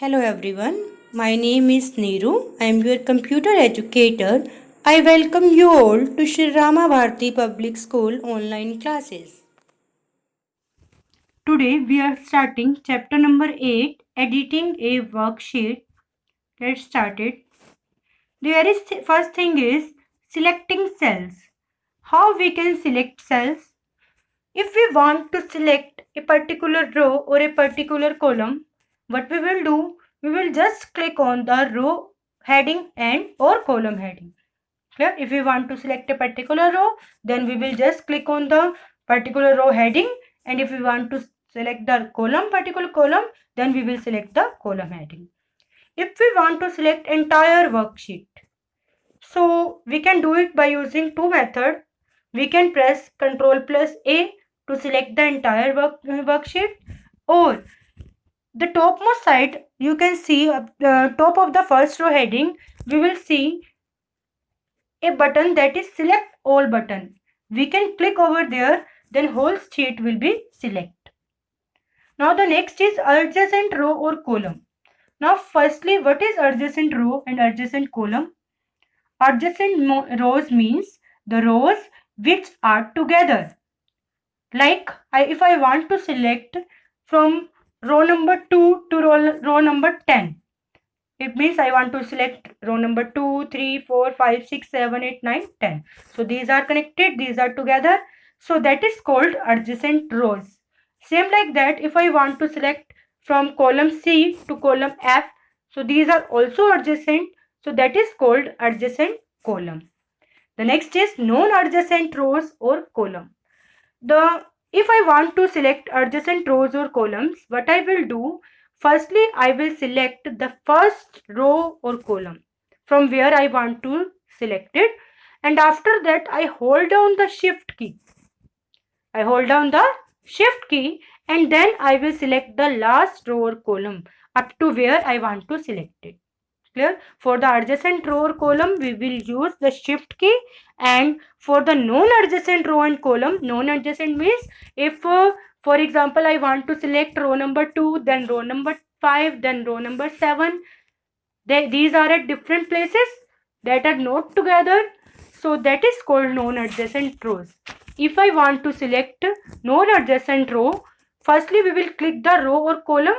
Hello everyone, my name is Neeru. I am your computer educator. I welcome you all to Shri Rama Bharati Public School online classes. Today we are starting chapter number 8, editing a worksheet. Let's start it. The very first thing is selecting cells. How we can select cells? If we want to select a particular row or a particular column, what we will do, we will just click on the row heading and or column heading. Clear? If we want to select a particular row, then we will just click on the particular row heading, and if we want to select the particular column, then we will select the column heading. If we want to select entire worksheet, so we can do it by using two methods. We can press Ctrl plus A to select the entire worksheet, or the topmost side you can see the top of the first row heading, we will see a button that is select all button. We can click over there, then whole sheet will be select. Now the next is adjacent row or column. Now firstly, what is adjacent row and adjacent column? Adjacent rows means the rows which are together. Like if I want to select from row number 2 to row number 10, it means I want to select row number 2, 3, 4, 5, 6, 7, 8, 9, 10. So these are connected, these are together. So that is called adjacent rows. Same like that, if I want to select from column C to column F, so these are also adjacent. So that is called adjacent column. The next is non-adjacent rows or column. If I want to select adjacent rows or columns, what I will do, firstly I will select the first row or column from where I want to select it, and after that I hold down the shift key. I hold down the shift key and then I will select the last row or column up to where I want to select it. Clear? For the adjacent row or column, we will use the shift key, and for the non-adjacent row and column, non-adjacent means if for example I want to select row number 2, then row number 5, then row number 7, these are at different places that are not together, so that is called non-adjacent rows. If I want to select non-adjacent row, firstly we will click the row or column,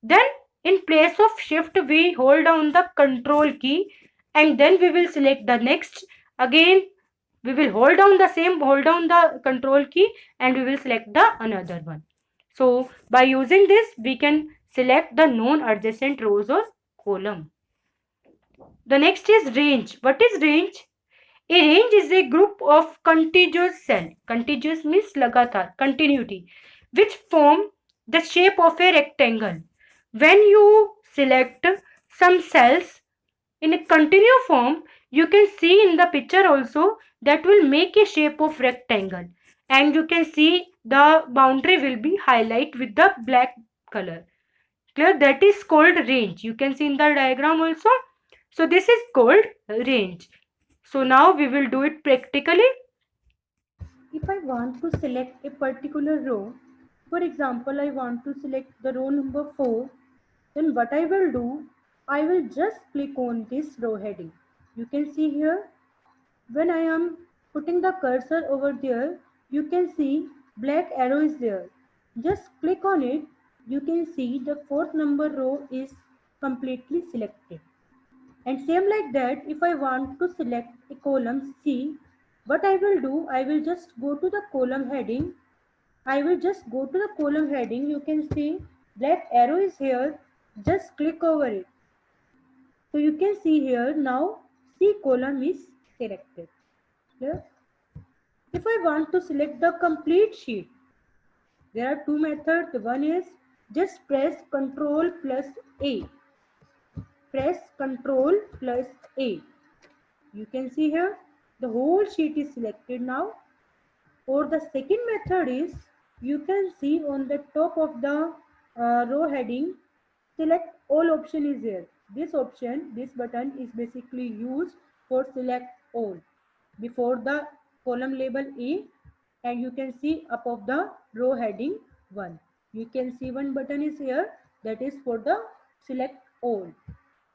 then in place of shift we hold down the control key, and then we will select the next. Again we will hold down the control key, and we will select the another one. So by using this we can select the non-adjacent rows or column. The next is range. What is range? A range is a group of contiguous cells. Contiguous means लगातार, continuity, which form the shape of a rectangle. When you select some cells in a continuous form, you can see in the picture also that will make a shape of rectangle, and you can see the boundary will be highlighted with the black color. Clear? That is called range. You can see in the diagram also. So this is called range. So now we will do it practically. If I want to select a particular row, for example, I want to select the row number 4, then what I will do, I will just click on this row heading. You can see here, when I am putting the cursor over there, you can see black arrow is there. Just click on it, you can see the fourth number row is completely selected. And same like that, if I want to select a column C, what I will do, I will just go to the column heading. You can see black arrow is here. Just click over it. So you can see here now C column is selected. Clear? If I want to select the complete sheet, there are two methods. One is just press Ctrl plus A. Press Ctrl plus A. You can see here the whole sheet is selected now. Or the second method is, you can see on the top of the row heading, select all option is here. This button is basically used for select all before the column label A, and you can see up of the row heading 1. You can see one button is here, that is for the select all.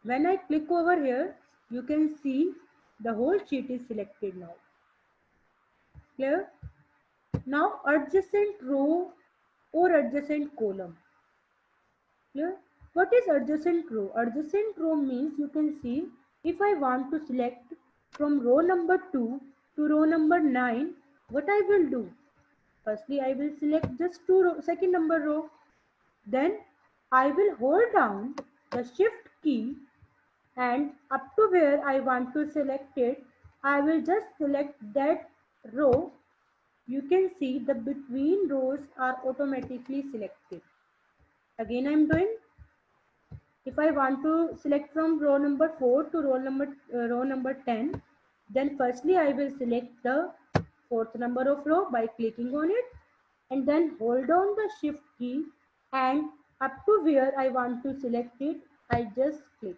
When I click over here, you can see the whole sheet is selected now. Clear? Now adjacent row or adjacent column. Clear? What is adjacent row? Adjacent row means you can see if I want to select from row number 2 to row number 9, what I will do? Firstly, I will select just second number row. Then I will hold down the shift key and up to where I want to select it, I will just select that row. You can see the between rows are automatically selected. Again I am doing. If I want to select from row number 4 to row number 10, then firstly I will select the fourth number of row by clicking on it and then hold on the shift key and up to where I want to select it, I just click.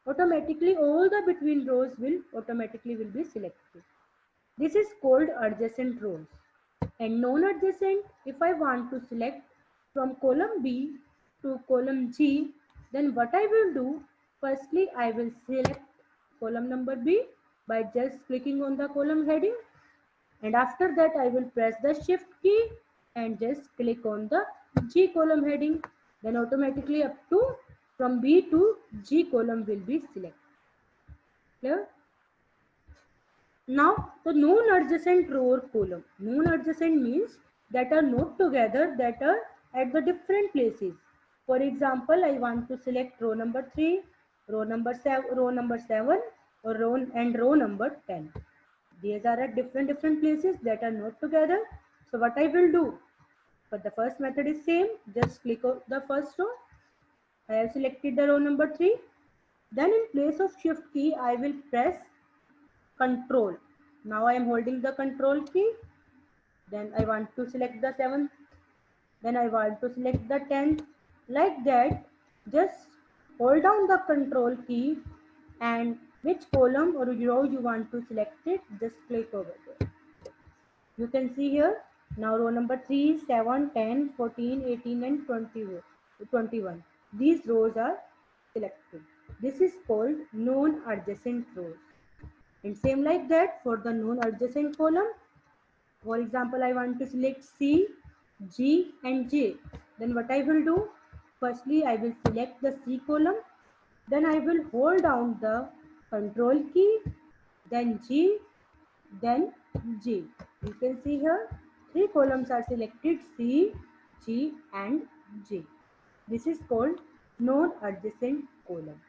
Automatically all the between rows will be selected. This is called adjacent rows. And non-adjacent, if I want to select from column B to column G, then what I will do, firstly I will select column number B by just clicking on the column heading, and after that I will press the shift key and just click on the G column heading. Then automatically up to from B to G column will be selected. Clear? Now the non-adjacent row or column. Non-adjacent means that are not together, that are at the different places. For example, I want to select row number 3, row number 7, or row number 10. These are at different places that are not together. So what I will do? But the first method is same. Just click on the first row. I have selected the row number 3. Then in place of shift key, I will press control. Now I am holding the control key. Then I want to select the 7th. Then I want to select the 10th. Like that, just hold down the control key and which column or row you want to select it, just click over there. You can see here, now row number 3, 7, 10, 14, 18 and 21. These rows are selected. This is called non-adjacent rows. And same like that for the non-adjacent column. For example, I want to select C, G and J. Then what I will do? Firstly, I will select the C column. Then I will hold down the control key, then G, then J. You can see here, 3 columns are selected, C, G and J. This is called non-adjacent column.